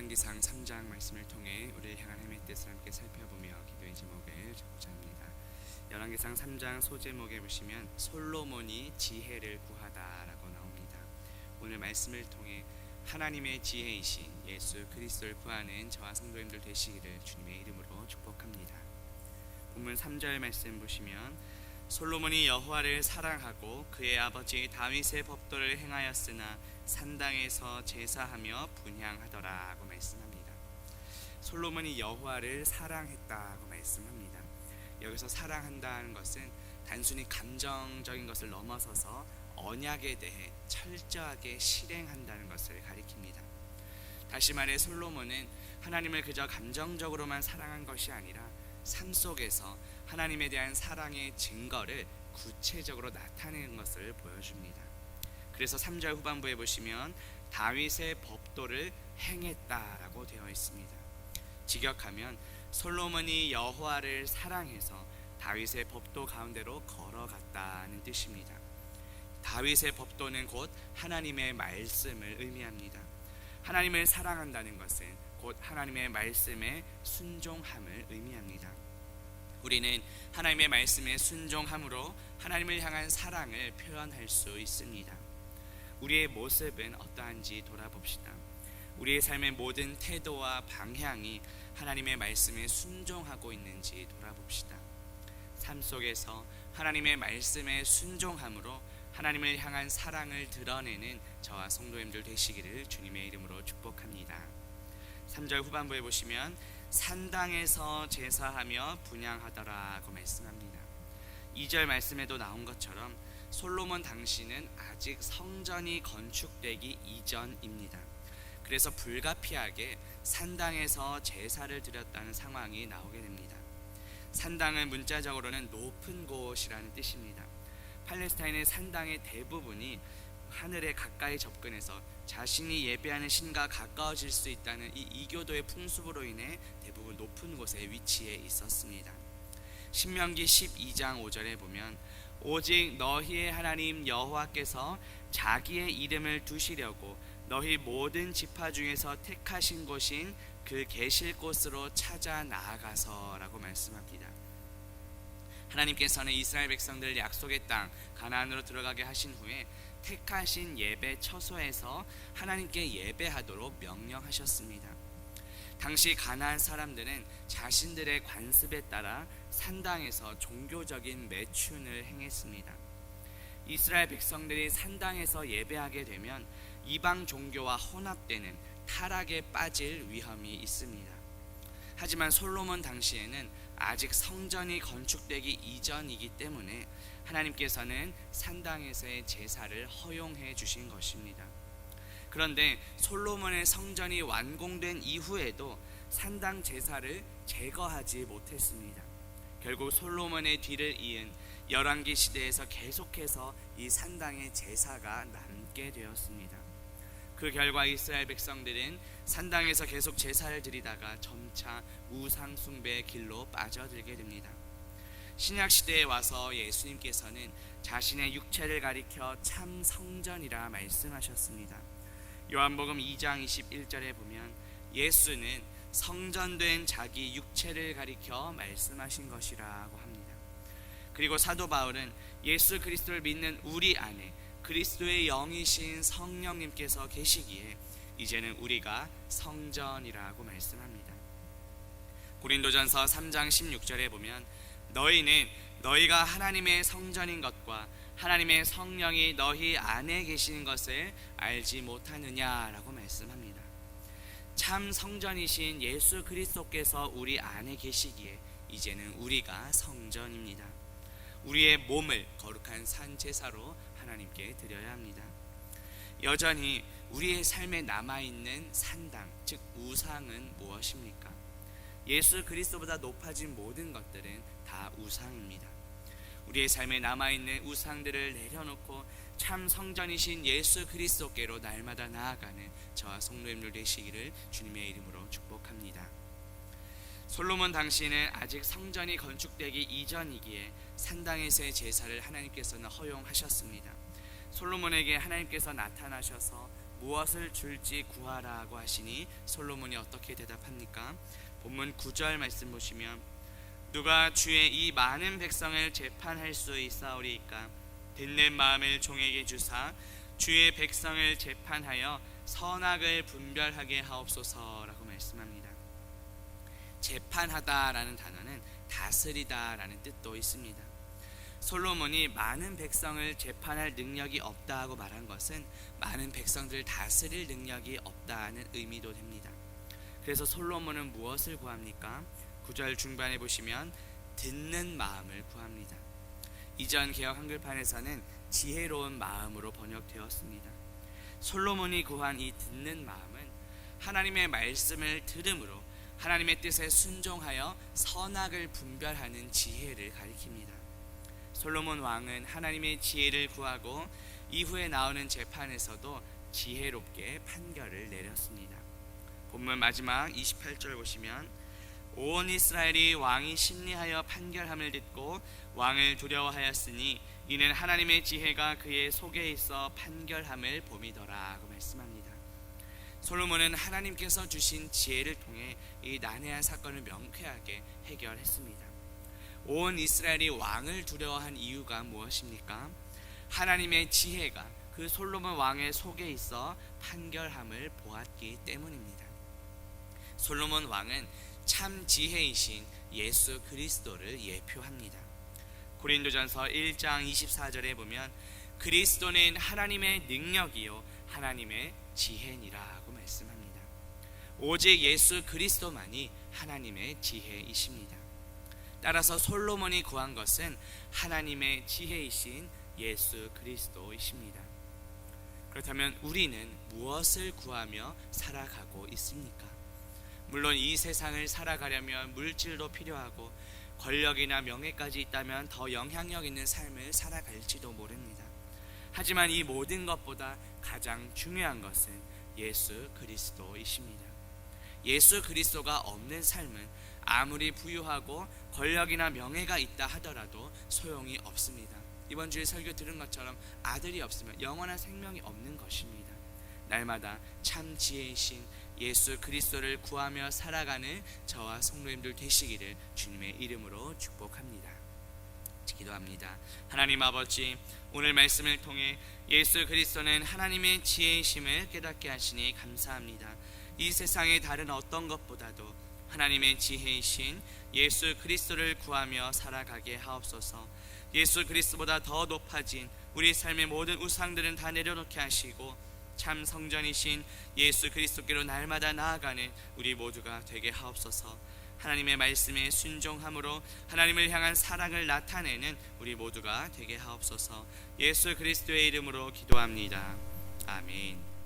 열왕기상 3장 말씀을 통해 우리를 향한 하나님의 뜻을 함께 살펴보며 기도의 제목을 잡고자 합니다. 열왕기상 3장 소제목에 보시면 솔로몬이 지혜를 구하다라고 나옵니다. 오늘 말씀을 통해 하나님의 지혜이신 예수 그리스도를 구하는 저와 성도님들 되시기를 주님의 이름으로 축복합니다. 본문 3절 말씀 보시면 솔로몬이 여호와를 사랑하고 그의 아버지 다윗의 법도를 행하였으나 산당에서 제사하며 분향하더라고 말씀합니다. 솔로몬이 여호와를 사랑했다고 말씀합니다. 여기서 사랑한다는 것은 단순히 감정적인 것을 넘어서서 언약에 대해 철저하게 실행한다는 것을 가리킵니다. 다시 말해 솔로몬은 하나님을 그저 감정적으로만 사랑한 것이 아니라 삶 속에서 하나님에 대한 사랑의 증거를 구체적으로 나타내는 것을 보여줍니다. 그래서 3절 후반부에 보시면 다윗의 법도를 행했다라고 되어 있습니다. 직역하면 솔로몬이 여호와를 사랑해서 다윗의 법도 가운데로 걸어갔다는 뜻입니다. 다윗의 법도는 곧 하나님의 말씀을 의미합니다. 하나님을 사랑한다는 것은 곧 하나님의 말씀에 순종함을 의미합니다. 우리는 하나님의 말씀에 순종함으로 하나님을 향한 사랑을 표현할 수 있습니다. 우리의 모습은 어떠한지 돌아봅시다. 우리의 삶의 모든 태도와 방향이 하나님의 말씀에 순종하고 있는지 돌아봅시다. 삶 속에서 하나님의 말씀에 순종함으로 하나님을 향한 사랑을 드러내는 저와 성도님들 되시기를 주님의 이름으로 축복합니다. 3절 후반부에 보시면 산당에서 제사하며 분향하더라고 말씀합니다. 2절 말씀에도 나온 것처럼 솔로몬 당시는 아직 성전이 건축되기 이전입니다. 그래서 불가피하게 산당에서 제사를 드렸다는 상황이 나오게 됩니다. 산당은 문자적으로는 높은 곳이라는 뜻입니다. 팔레스타인의 산당의 대부분이 하늘에 가까이 접근해서 자신이 예배하는 신과 가까워질 수 있다는 이 이교도의 풍습으로 인해 대부분 높은 곳에 위치해 있었습니다. 신명기 12장 5절에 보면 오직 너희의 하나님 여호와께서 자기의 이름을 두시려고 너희 모든 지파 중에서 택하신 곳인 그 계실 곳으로 찾아 나아가서라고 말씀합니다. 하나님께서는 이스라엘 백성들 약속의 땅 가나안으로 들어가게 하신 후에 택하신 예배 처소에서 하나님께 예배하도록 명령하셨습니다. 당시 가나안 사람들은 자신들의 관습에 따라 산당에서 종교적인 매춘을 행했습니다. 이스라엘 백성들이 산당에서 예배하게 되면 이방 종교와 혼합되는 타락에 빠질 위험이 있습니다. 하지만 솔로몬 당시에는 아직 성전이 건축되기 이전이기 때문에 하나님께서는 산당에서의 제사를 허용해 주신 것입니다. 그런데 솔로몬의 성전이 완공된 이후에도 산당 제사를 제거하지 못했습니다. 결국 솔로몬의 뒤를 이은 열왕기 시대에서 계속해서 이 산당의 제사가 남게 되었습니다. 그 결과 이스라엘 백성들은 산당에서 계속 제사를 드리다가 점차 우상 숭배의 길로 빠져들게 됩니다. 신약 시대에 와서 예수님께서는 자신의 육체를 가리켜 참 성전이라 말씀하셨습니다. 요한복음 2장 21절에 보면 예수는 성전된 자기 육체를 가리켜 말씀하신 것이라고 합니다. 그리고 사도 바울은 예수 그리스도를 믿는 우리 안에 그리스도의 영이신 성령님께서 계시기에 이제는 우리가 성전이라고 말씀합니다. 고린도전서 3장 16절에 보면 너희는 너희가 하나님의 성전인 것과 하나님의 성령이 너희 안에 계시는 것을 알지 못하느냐라고 말씀합니다. 참 성전이신 예수 그리스도께서 우리 안에 계시기에 이제는 우리가 성전입니다. 우리의 몸을 거룩한 산 제사로 하나님께 드려야 합니다. 여전히 우리의 삶에 남아있는 산당, 즉 우상은 무엇입니까? 예수 그리스도보다 높아진 모든 것들은 다 우상입니다. 우리의 삶에 남아있는 우상들을 내려놓고 참 성전이신 예수 그리스도께로 날마다 나아가는 저와 성도님들 되시기를 주님의 이름으로 축복합니다. 솔로몬 당시에는 아직 성전이 건축되기 이전이기에 산당에서의 제사를 하나님께서는 허용하셨습니다. 솔로몬에게 하나님께서 나타나셔서 무엇을 줄지 구하라고 하시니 솔로몬이 어떻게 대답합니까? 본문 9절 말씀 보시면 누가 주의 이 많은 백성을 재판할 수 있사오리이까 듣는 마음을 종에게 주사 주의 백성을 재판하여 선악을 분별하게 하옵소서라고 말씀합니다. 재판하다라는 단어는 다스리다라는 뜻도 있습니다. 솔로몬이 많은 백성을 재판할 능력이 없다고 말한 것은 많은 백성들을 다스릴 능력이 없다는 의미도 됩니다. 그래서 솔로몬은 무엇을 구합니까? 9절 중반에 보시면 듣는 마음을 구합니다. 이전 개역 한글판에서는 지혜로운 마음으로 번역되었습니다. 솔로몬이 구한 이 듣는 마음은 하나님의 말씀을 들음으로 하나님의 뜻에 순종하여 선악을 분별하는 지혜를 가리킵니다. 솔로몬 왕은 하나님의 지혜를 구하고 이후에 나오는 재판에서도 지혜롭게 판결을 내렸습니다. 본문 마지막 28절 보시면 온 이스라엘이 왕이 심리하여 판결함을 듣고 왕을 두려워하였으니 이는 하나님의 지혜가 그의 속에 있어 판결함을 봄이더라고 말씀합니다. 솔로몬은 하나님께서 주신 지혜를 통해 이 난해한 사건을 명쾌하게 해결했습니다. 온 이스라엘이 왕을 두려워한 이유가 무엇입니까? 하나님의 지혜가 그 솔로몬 왕의 속에 있어 판결함을 보았기 때문입니다. 솔로몬 왕은 참 지혜이신 예수 그리스도를 예표합니다. 고린도전서 1장 24절에 보면 그리스도는 하나님의 능력이요 하나님의 지혜니라고 말씀합니다. 오직 예수 그리스도만이 하나님의 지혜이십니다. 따라서 솔로몬이 구한 것은 하나님의 지혜이신 예수 그리스도이십니다. 그렇다면 우리는 무엇을 구하며 살아가고 있습니까? 물론 이 세상을 살아가려면 물질도 필요하고 권력이나 명예까지 있다면 더 영향력 있는 삶을 살아갈지도 모릅니다. 하지만 이 모든 것보다 가장 중요한 것은 예수 그리스도이십니다. 예수 그리스도가 없는 삶은 아무리 부유하고 권력이나 명예가 있다 하더라도 소용이 없습니다. 이번 주에 설교 들은 것처럼 아들이 없으면 영원한 생명이 없는 것입니다. 날마다 참 지혜이신 예수 그리스도를 구하며 살아가는 저와 성도님들 되시기를 주님의 이름으로 축복합니다. 기도합니다. 하나님 아버지, 오늘 말씀을 통해 예수 그리스도는 하나님의 지혜이심을 깨닫게 하시니 감사합니다. 이 세상의 다른 어떤 것보다도 하나님의 지혜이신 예수 그리스도를 구하며 살아가게 하옵소서. 예수 그리스도보다 더 높아진 우리 삶의 모든 우상들은 다 내려놓게 하시고 참 성전이신 예수 그리스도께로 날마다 나아가는 우리 모두가 되게 하옵소서. 하나님의 말씀에 순종함으로 하나님을 향한 사랑을 나타내는 우리 모두가 되게 하옵소서. 예수 그리스도의 이름으로 기도합니다. 아멘.